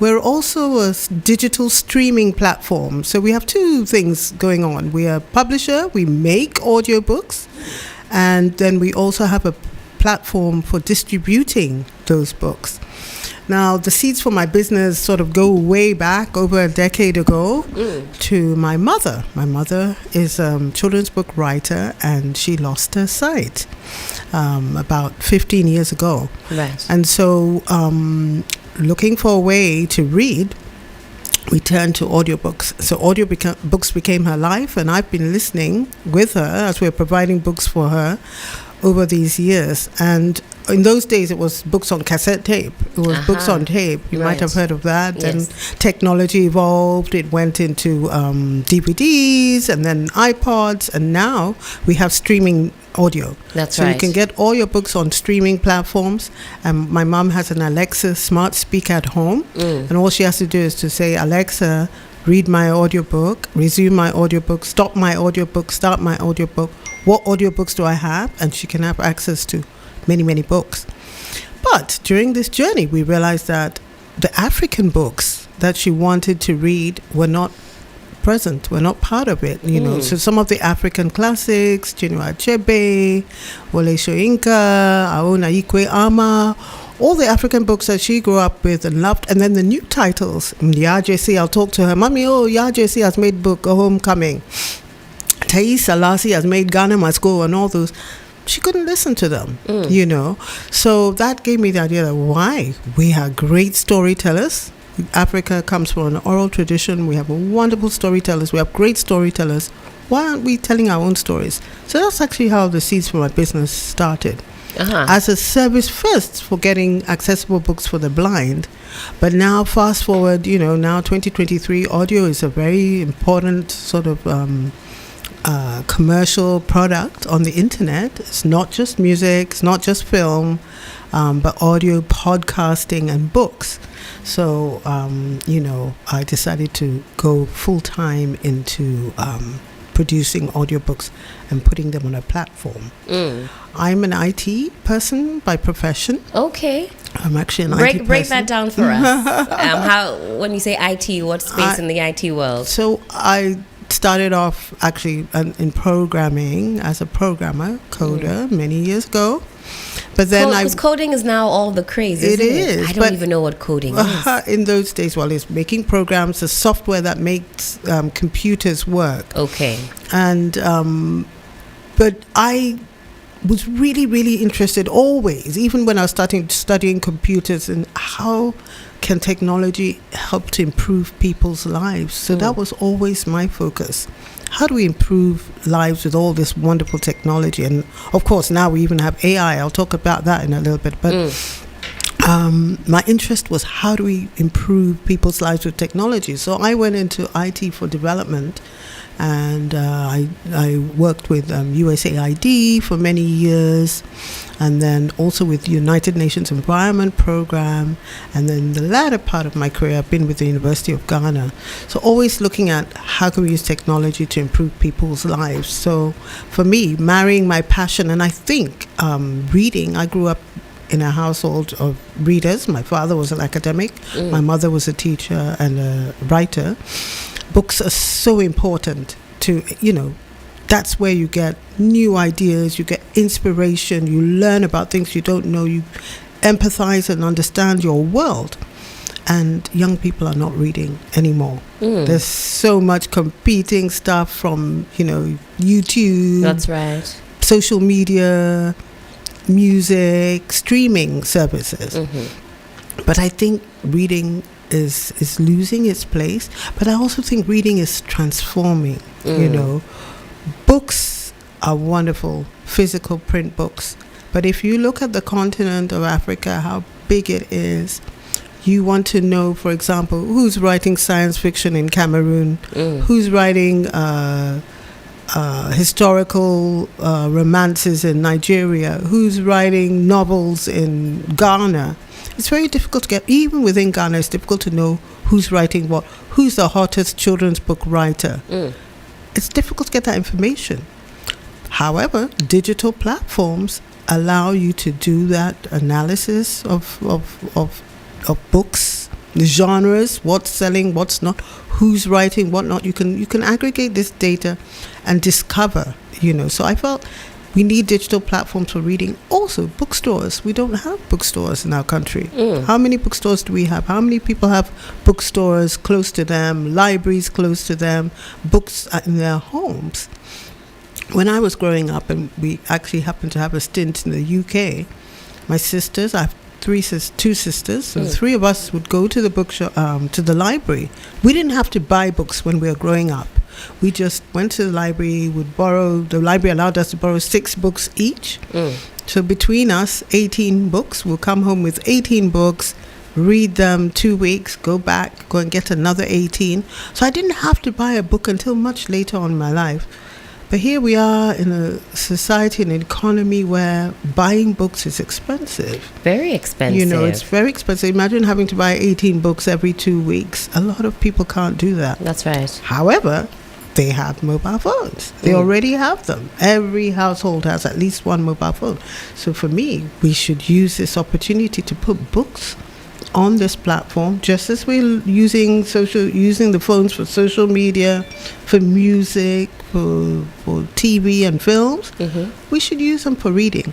we're also a digital streaming platform. So we have two things going on. We are a publisher, we make audiobooks, and then we also have a platform for distributing those books. Now, the seeds for my business sort of go way back, over a decade ago, to my mother. My mother is a children's book writer, and she lost her sight about 15 years ago. Right. And so, looking for a way to read, we turned to audiobooks. So books became her life, and I've been listening with her as we're providing books for her over these years. And in those days, it was books on cassette tape. It was books on tape. You might have heard of that. Yes. And technology evolved. It went into DVDs and then iPods. And now we have streaming audio. That's so right. You can get all your books on streaming platforms. And my mom has an Alexa smart speaker at home. And all she has to do is to say, Alexa, read my audiobook, resume my audiobook, stop my audiobook, start my audiobook. What audiobooks do I have? And she can have access to many, many books. But during this journey, we realized that the African books that she wanted to read were not present, were not part of it, you know. So some of the African classics, Chinua Achebe, Wole Soyinka, Aona Ikwe Ama, all the African books that she grew up with and loved, and then the new titles. YaJC, I'll talk to her, Mommy, YaJC has made book A Homecoming. Thais Selassie has made Ghana Must Go, and all those. She couldn't listen to them, you know. So that gave me the idea that why? We are great storytellers. Africa comes from an oral tradition. We have wonderful storytellers. We have great storytellers. Why aren't we telling our own stories? So that's actually how the seeds for my business started. As a service first for getting accessible books for the blind. But now fast forward, you know, now 2023, audio is a very important sort of commercial product on the internet. It's not just music, it's not just film, but audio, podcasting, and books. So, you know, I decided to go full-time into producing audiobooks and putting them on a platform. I'm an IT person by profession. Okay. I'm actually an IT person. Break that down for us. How, when you say IT, what space in the IT world? So I started off actually in programming as a programmer, coder, many years ago. But then because coding is now all the craze, isn't it? is. I don't even know what coding is. In those days, well, it's making programs, the software that makes computers work. Okay. And but I was really, really interested always, even when I was studying computers, and how can technology help to improve people's lives. So that was always my focus. How do we improve lives with all this wonderful technology? And of course, now we even have AI. I'll talk about that in a little bit. But my interest was, how do we improve people's lives with technology? So I went into IT for development, and I worked with USAID for many years, and then also with the United Nations Environment Program, and then the latter part of my career I've been with the University of Ghana. So always looking at how can we use technology to improve people's lives. So for me, marrying my passion, and I think reading, I grew up in a household of readers. My father was an academic, my mother was a teacher and a writer. Books are so important to, you know, that's where you get new ideas, you get inspiration, you learn about things you don't know, you empathize and understand your world. And young people are not reading anymore. There's so much competing stuff from, you know, YouTube. That's right. Social media, music, streaming services. But I think reading is losing its place, but I also think reading is transforming. You know, books are wonderful, physical print books, but if you look at the continent of Africa, how big it is, you want to know, for example, who's writing science fiction in Cameroon, who's writing historical romances in Nigeria, who's writing novels in Ghana. It's very difficult to get, even within Ghana, it's difficult to know who's writing what, who's the hottest children's book writer. It's difficult to get that information. However, digital platforms allow you to do that analysis of books the genres, what's selling, what's not, who's writing, what not. You can aggregate this data and discover, So I felt we need digital platforms for reading. Also, bookstores. We don't have bookstores in our country. How many bookstores do we have? How many people have bookstores close to them, libraries close to them, books in their homes? When I was growing up, and we actually happened to have a stint in the UK, my sisters, I have two sisters, so three of us would go to the bookshop, to the library. We didn't have to buy books when we were growing up. We just went to the library, the library allowed us to borrow 6 books each. So between us, 18 books. We'll come home with 18 books, read them 2 weeks, go back, go and get another 18. So I didn't have to buy a book until much later on in my life. But here we are in a society and an economy where buying books is expensive. Very expensive. It's very expensive. Imagine having to buy 18 books every 2 weeks. A lot of people can't do that. That's right. However, they have mobile phones. They already have them. Every household has at least one mobile phone. So for me, we should use this opportunity to put books on this platform, just as we're using the phones for social media, for music, for TV and films. We should use them for reading.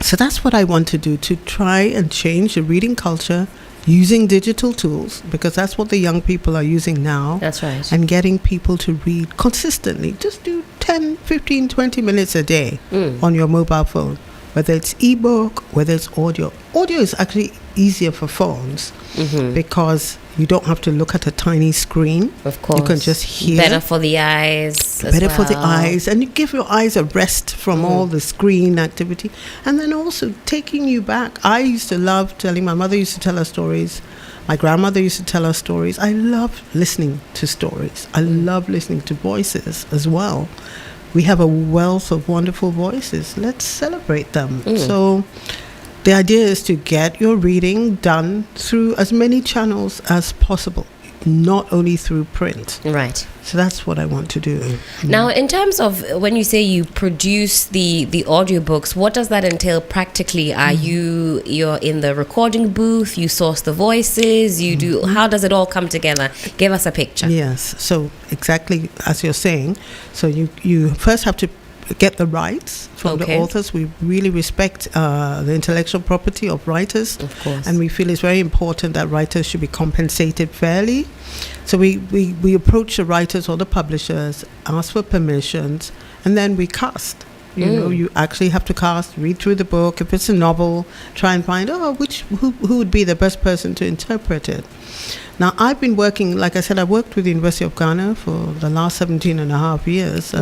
So that's what I want to do, to try and change the reading culture using digital tools, because that's what the young people are using now. That's right. And getting people to read consistently. Just do 10, 15, 20 minutes a day on your mobile phone. Whether it's ebook, whether it's audio. Audio is actually easier for phones because you don't have to look at a tiny screen. Of course. You can just hear. Better for the eyes. For the eyes. And you give your eyes a rest from all the screen activity. And then also taking you back. I used to love my mother used to tell us stories. My grandmother used to tell us stories. I love listening to stories. I love listening to voices as well. We have a wealth of wonderful voices. Let's celebrate them. So the idea is to get your reading done through as many channels as possible, not only through print. Right. So that's what I want to do. Now, in terms of when you say you produce the audiobooks, what does that entail practically? Are you're in the recording booth, you source the voices, you do, how does it all come together? Give us a picture. Yes. So exactly as you're saying, so you first have to get the rights from the authors. We really respect the intellectual property of writers. Of course. And we feel it's very important that writers should be compensated fairly. So we approach the writers or the publishers, ask for permissions, and then we cast. You actually have to cast, read through the book. If it's a novel, try and find who would be the best person to interpret it. Now, I've been working, like I said, I worked with the University of Ghana for the last 17 and a half years.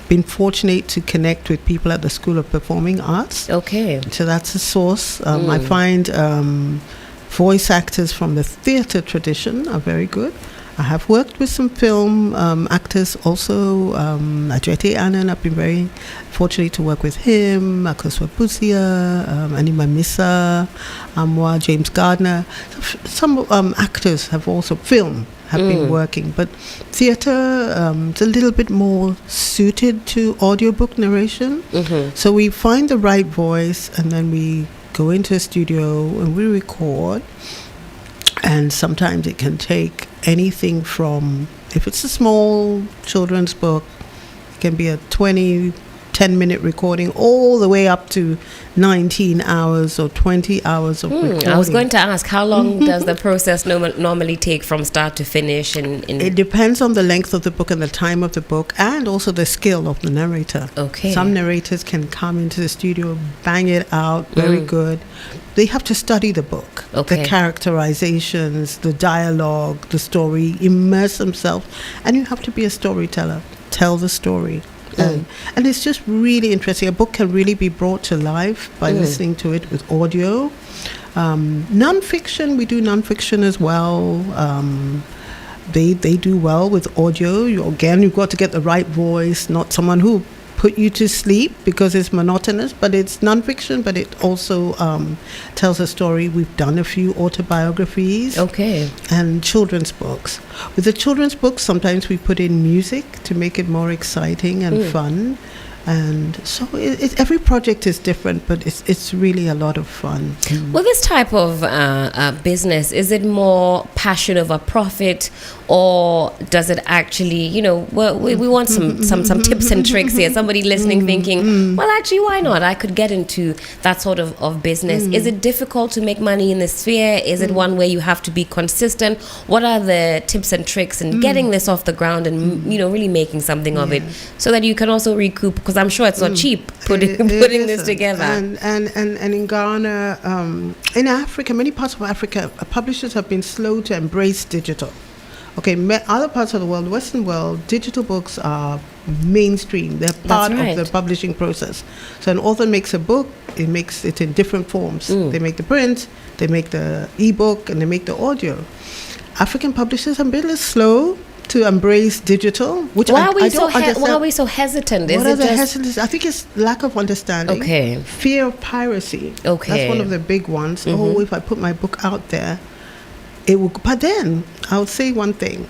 Been fortunate to connect with people at the School of Performing Arts. Okay. So that's a source. I find voice actors from the theatre tradition are very good. I have worked with some film actors also. Ajete Annan, I've been very fortunate to work with him. Akosua Busia, Anima Missa, Amwa, James Gardner. Some actors have also been working. But theatre is a little bit more suited to audiobook narration. So we find the right voice and then we go into a studio and we record. And sometimes it can take anything from, if it's a small children's book, it can be a 10-minute recording all the way up to 19 hours or 20 hours of recording. I was going to ask, how long does the process normally take from start to finish? It depends on the length of the book and the time of the book, and also the skill of the narrator. Okay. Some narrators can come into the studio, bang it out, very good. They have to study the book, the characterizations, the dialogue, the story, immerse themselves, and you have to be a storyteller. Tell the story. And it's just really interesting. A book can really be brought to life by listening to it with audio. Non-fiction, we do non-fiction as well. They do well with audio. You've got to get the right voice, not someone who put you to sleep because it's monotonous, but it's non-fiction, but it also tells a story. We've done a few autobiographies and children's books. With the children's books, sometimes we put in music to make it more exciting and fun. And so every project is different, but it's really a lot of fun. Well, this type of business, is it more passion over profit, or does it actually, we want some tips and tricks here. Somebody listening thinking, well, actually, why not? I could get into that sort of business. Is it difficult to make money in this sphere? Is it one where you have to be consistent? What are the tips and tricks in getting this off the ground and, really making something of it, so that you can also recoup? Because I'm sure it's not cheap putting this together. And in Ghana, in Africa, many parts of Africa, publishers have been slow to embrace digital. Okay, other parts of the world, Western world, digital books are mainstream. They're part of the publishing process. So an author makes a book, it makes it in different forms. They make the print, they make the ebook, and they make the audio. African publishers have been a little slow to embrace digital, which I don't understand. Why are we so hesitant? What are the hesitancies? I think it's lack of understanding. Okay. Fear of piracy. Okay. That's one of the big ones. Oh, if I put my book out there, it will. But then I'll say one thing.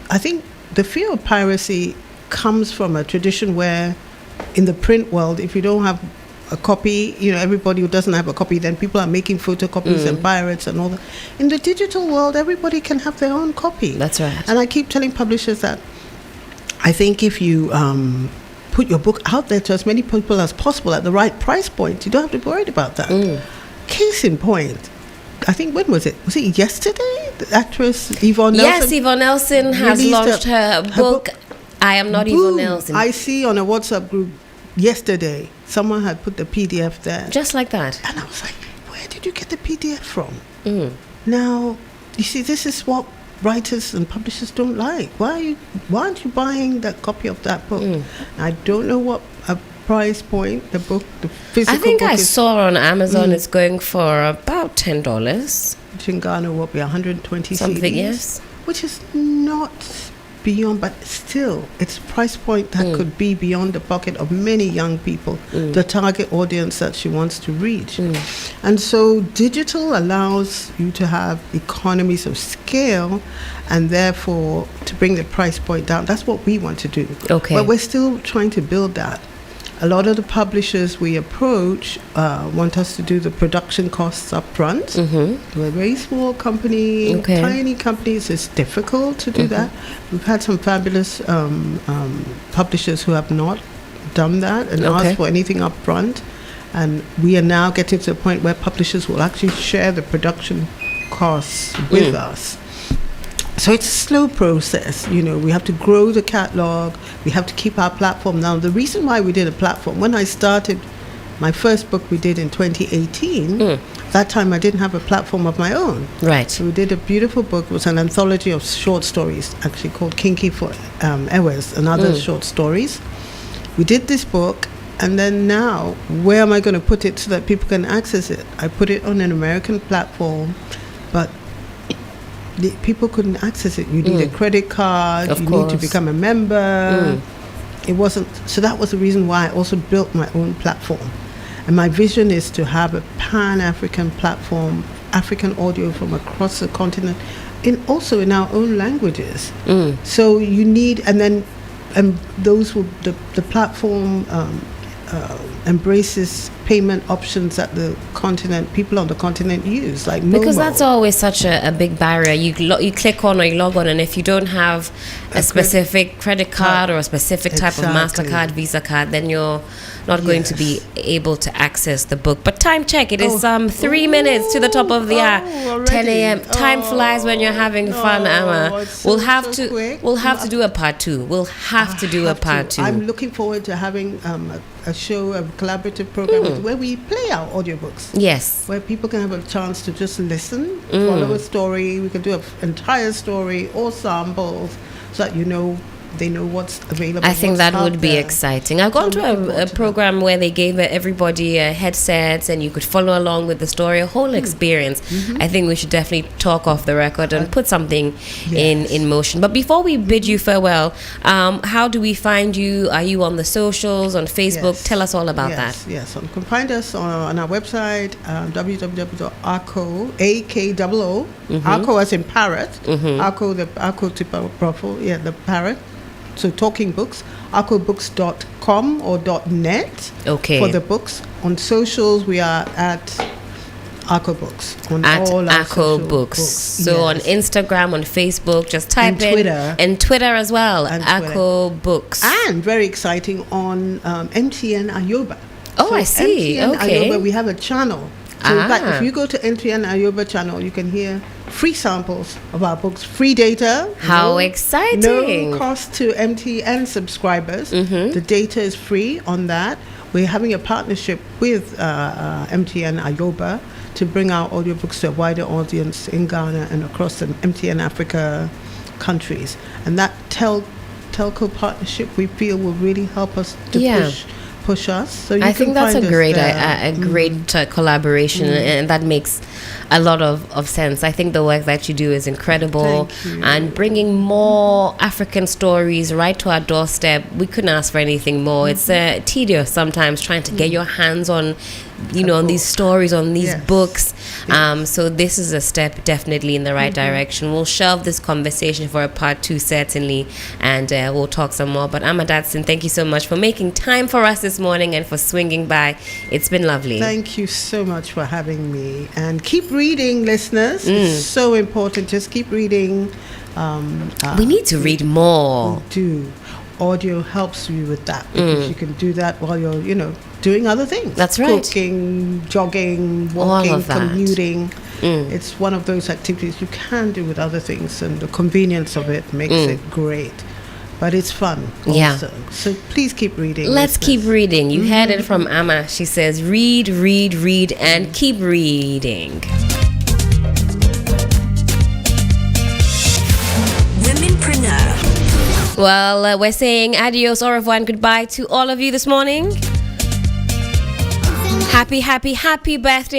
I think the fear of piracy comes from a tradition where, in the print world, if you don't have a copy, everybody who doesn't have a copy, then people are making photocopies and pirates and all that. In the digital world, everybody can have their own copy. That's right. And I keep telling publishers that I think if you put your book out there to as many people as possible at the right price point, you don't have to be worried about that. Case in point, I think, when was it? Was it yesterday? The actress Yvonne Nelson? Yes, Yvonne Nelson has launched her book, I Am Not Yvonne Nelson. I see on a WhatsApp group yesterday, someone had put the PDF there. Just like that. And I was like, where did you get the PDF from? Now, you see, this is what writers and publishers don't like. Why aren't you buying that copy of that book? I don't know what a price point the physical I think book I is. saw on Amazon it's going for about $10. Which in Ghana will be 120 Something, CDs. yes. Which is not beyond, but still, it's a price point that could be beyond the pocket of many young people, the target audience that she wants to reach. And so digital allows you to have economies of scale, and therefore to bring the price point down. That's what we want to do. Okay. But we're still trying to build that. A lot of the publishers we approach want us to do the production costs up front. We're a very small company, tiny companies. It's difficult to do that. We've had some fabulous publishers who have not done that and asked for anything up front. And we are now getting to the point where publishers will actually share the production costs with us. So it's a slow process, we have to grow the catalog, we have to keep our platform. Now, the reason why we did a platform, when I started my first book we did in 2018, that time I didn't have a platform of my own. Right. So we did a beautiful book. It was an anthology of short stories, actually called Kinky for Ewes and other short stories. We did this book, and then now, where am I going to put it so that people can access it? I put it on an American platform, but people couldn't access it. You need a credit card. You need to become a member. It wasn't. So that was the reason why I also built my own platform. And my vision is to have a pan-African platform, African audio from across the continent, also in our own languages. So you need, and those will the platform embraces payment options that the continent, people on the continent use, like because Momo. that's always such a big barrier. You click on or you log on, and if you don't have a specific credit card or a specific type of MasterCard, Visa card, then you're not going to be able to access the book. But time check, it is 3 minutes to the top of the hour, 10 a.m. Time flies when you're having fun, Amma. We'll have to do a part two. We'll have to do a part two. I'm looking forward to having a show, a collaborative program where we play our audiobooks. Yes. Where people can have a chance to just listen, follow a story. We can do an entire story or samples so that they know what's available. I think that would be exciting. I've gone to a program where they gave everybody headsets and you could follow along with the story, a whole experience. I think we should definitely talk off the record and put something in motion. But before we bid you farewell, how do we find you? Are you on the socials, on Facebook? Tell us all about that. Yes, so you can find us on our website, www.Akoo, AKOO, Akoo as in parrot, Akoo, the Appiah-Ampofo, the parrot, So Talking Books, AkooBooks.com or .net Okay. for the books. On socials, we are at AkooBooks on At all our social AkooBooks. books. So on Yes. Instagram, on Facebook, just type And in. Twitter. And Twitter as well. And Twitter. AkooBooks. And very exciting on MTN Ayoba. Oh, I see. MTN Okay. Ayoba, we have a channel. So in fact, Ah. if you go to MTN Ayoba channel, you can hear free samples of our books, free data. How exciting. No cost to MTN subscribers. Mm-hmm. The data is free on that. We're having a partnership with MTN Ayoba to bring our audiobooks to a wider audience in Ghana and across the MTN Africa countries. And that telco partnership, we feel, will really help us to Yeah. push us. So you I can think that's a find us great, there. a great collaboration, and that makes a lot of sense. I think the work that you do is incredible, Thank you. and bringing more African stories right to our doorstep. We couldn't ask for anything more. It's tedious sometimes trying to get your hands on, on these stories, on these Yes. books. So this is a step definitely in the right direction. We'll shelve this conversation for a part 2 certainly, and we'll talk some more. But Dadson, thank you so much for making time for us this morning and for swinging by. It's been lovely. Thank you so much for having me. And keep reading, listeners. It's so important. Just keep reading. We need to read more. Do. Audio helps you with that because you can do that while you're, doing other things. That's right. Cooking, jogging, All walking, of that. commuting. It's one of those activities you can do with other things, and the convenience of it makes it great. But it's fun also. Yeah. So please keep reading. Let's listeners. keep reading. You heard it from Amma. She says, read, read, read, and keep reading. Womenpreneur. Well, we're saying adios, au revoir, and goodbye to all of you this morning. Happy birthday.